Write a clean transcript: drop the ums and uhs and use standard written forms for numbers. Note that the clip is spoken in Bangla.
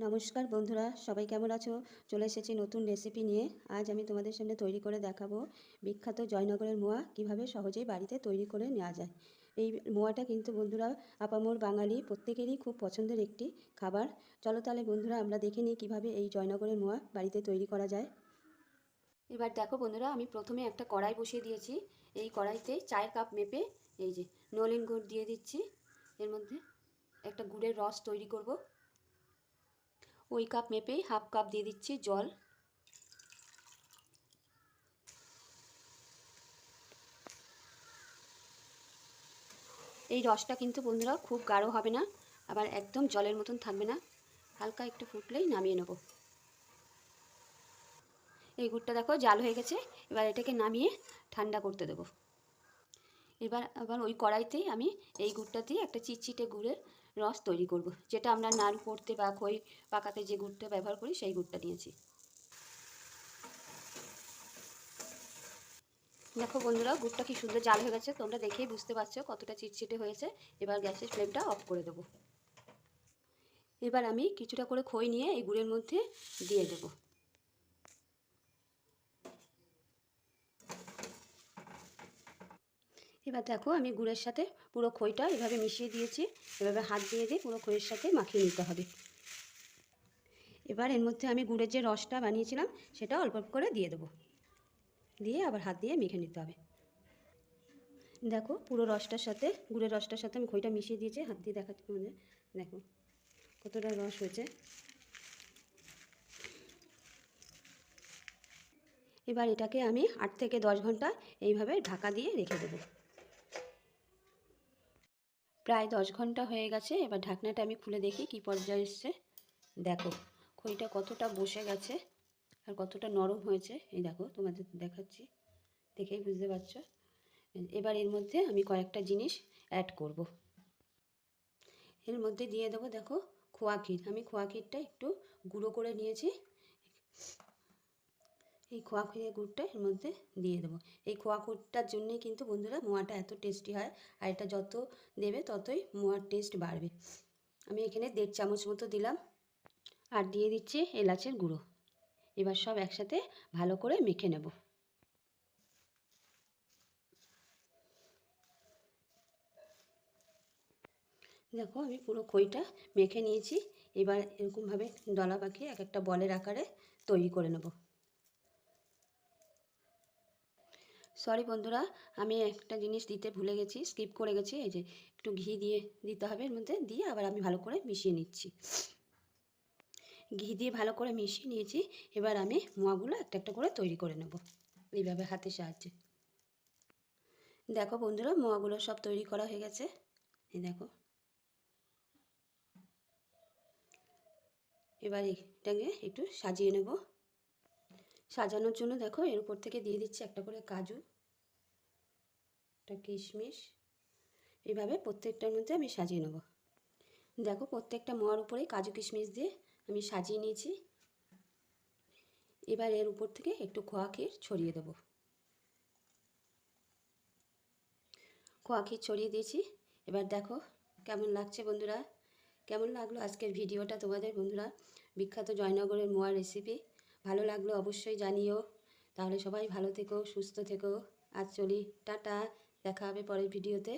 নমস্কার বন্ধুরা, সবাই কেমন আছো? চলে এসেছি নতুন রেসিপি নিয়ে। আজ আমি তোমাদের সামনে তৈরি করে দেখাবো বিখ্যাত জয়নগরের মোয়া কিভাবে সহজেই বাড়িতে তৈরি করে নেওয়া যায়। এই মোয়াটা কিন্তু বন্ধুরা আপামর বাঙালি প্রত্যেকেরই খুব পছন্দের একটি খাবার। চলো তাহলে বন্ধুরা আমরা দেখে নিই কীভাবে এই জয়নগরের মোয়া বাড়িতে তৈরি করা যায়। এবার দেখো বন্ধুরা, আমি প্রথমে একটা কড়াই বসিয়ে দিয়েছি। এই কড়াইতে 4 কাপ মেপে এই যে নলেন গুড় দিয়ে দিচ্ছি। এর মধ্যে একটা গুড়ের রস তৈরি করব। ওই কাপ মেপেই হাফ কাপ দিয়ে দিচ্ছি জল। এই রসটা কিন্তু বন্ধুরা খুব গাঢ় হবে না, আবার একদম জলের মতন থাকবে না, হালকা একটু ফুটলেই নামিয়ে নেব। এই গুড়টা দেখো জাল হয়ে গেছে। এবার এটাকে নামিয়ে ঠান্ডা করতে দেবো। এবার আবার ওই কড়াইতেই আমি এই গুড়টা দিয়ে একটা চিটচিটে গুড়ের রস তৈরি করব, যেটা আমরা নাড়ু করতে বা খই পাকাতে যে গুড়টা ব্যবহার করি সেই গুড়টা নিয়েছি। দেখো বন্ধুরা, গুড়টা কি সুন্দর জাল হয়ে গেছে, তোমরা দেখেই বুঝতে পারছো কতটা চিটচিটে হয়েছে। এবার গ্যাসের ফ্লেমটা অফ করে দেবো। এবার আমি কিছুটা করে খই নিয়ে এই গুড়ের মধ্যে দিয়ে দেব। এবার দেখো আমি গুড়ের সাথে পুরো খইটা এভাবে মিশিয়ে দিয়েছি। এভাবে হাত দিয়ে পুরো খইয়ের সাথে মাখিয়ে নিতে হবে। এবার এর মধ্যে আমি গুড়ের যে রসটা বানিয়েছিলাম সেটা অল্প অল্প করে দিয়ে দেবো। দিয়ে আবার হাত দিয়ে মেখে নিতে হবে। দেখো পুরো রসটার সাথে গুড়ের রসটার সাথে আমি খইটা মিশিয়ে দিয়েছি। হাত দিয়ে দেখাচ্ছি তোমাদের, দেখো কতটা রস হয়েছে। এবার এটাকে আমি 8 থেকে 10 ঘন্টা এইভাবে ঢাকা দিয়ে রেখে দেবো। প্রায় 10 ঘন্টা হয়ে গেছে। এবার ঢাকনাটা আমি খুলে দেখি কী পর্যায়ে এসছে। দেখো খইটা কতটা বসে গেছে আর কতটা নরম হয়েছে। এই দেখো তোমাদের দেখাচ্ছি, দেখেই বুঝতে পারছো। এবার এর মধ্যে আমি কয়েকটা জিনিস অ্যাড করব। এর মধ্যে দিয়ে দেবো দেখো খোয়া ক্ষীর। আমি খোয়া ক্ষীরটা একটু গুঁড়ো করে নিয়েছি। এই খোয়া ক্ষীরের গুড়টা এর মধ্যে দিয়ে দেবো। এই খোয়া ক্ষীরটার জন্যই কিন্তু বন্ধুরা মোয়াটা এত টেস্টি হয়, আর এটা যত দেবে ততই মোয়ার টেস্ট বাড়বে। আমি এখানে 1.5 চামচ মতো দিলাম, আর দিয়ে দিচ্ছি এলাচের গুঁড়ো। এবার সব একসাথে ভালো করে মেখে নেব। দেখো আমি পুরো খইটা মেখে নিয়েছি। এবার এরকমভাবে ডলা পাকিয়ে এক একটা বলের আকারে তৈরি করে নেব। সরি বন্ধুরা, আমি একটা জিনিস দিতে ভুলে গেছি, স্কিপ করে গেছি। এই যে একটু ঘি দিয়ে দিতে হবে এর মধ্যে, দিয়ে আবার আমি ভালো করে মিশিয়ে নিচ্ছি। ঘি দিয়ে ভালো করে মিশিয়ে নিয়েছি। এবার আমি মোয়াগুলো একটা একটা করে তৈরি করে নেব এইভাবে হাতের সাহায্যে। দেখো বন্ধুরা, মোয়াগুলো সব তৈরি করা হয়ে গেছে। এই দেখো, এবার এটাকে একটু সাজিয়ে নেব। সাজানোর জন্য দেখো এর উপর থেকে দিয়ে দিচ্ছি একটা করে কাজু, একটা কিশমিশ। এইভাবে প্রত্যেকটার মধ্যে আমি সাজিয়ে নেব। দেখো প্রত্যেকটা মোয়ার উপরেই কাজু কিশমিশ দিয়ে আমি সাজিয়ে নিয়েছি। এবার এর উপর থেকে একটু খোয়া ক্ষীর ছড়িয়ে দেব। খোয়া ক্ষীর ছড়িয়ে দিয়েছি। এবার দেখো কেমন লাগছে বন্ধুরা। কেমন লাগলো আজকের ভিডিওটা তোমাদের বন্ধুরা, বিখ্যাত জয়নগরের মোয়া রেসিপি। ভালো লাগলো অবশ্যই জানিও। তাহলে সবাই ভালো থেকো, সুস্থ থেকো। আজ চলি, টাটা। দেখা হবে পরের ভিডিওতে।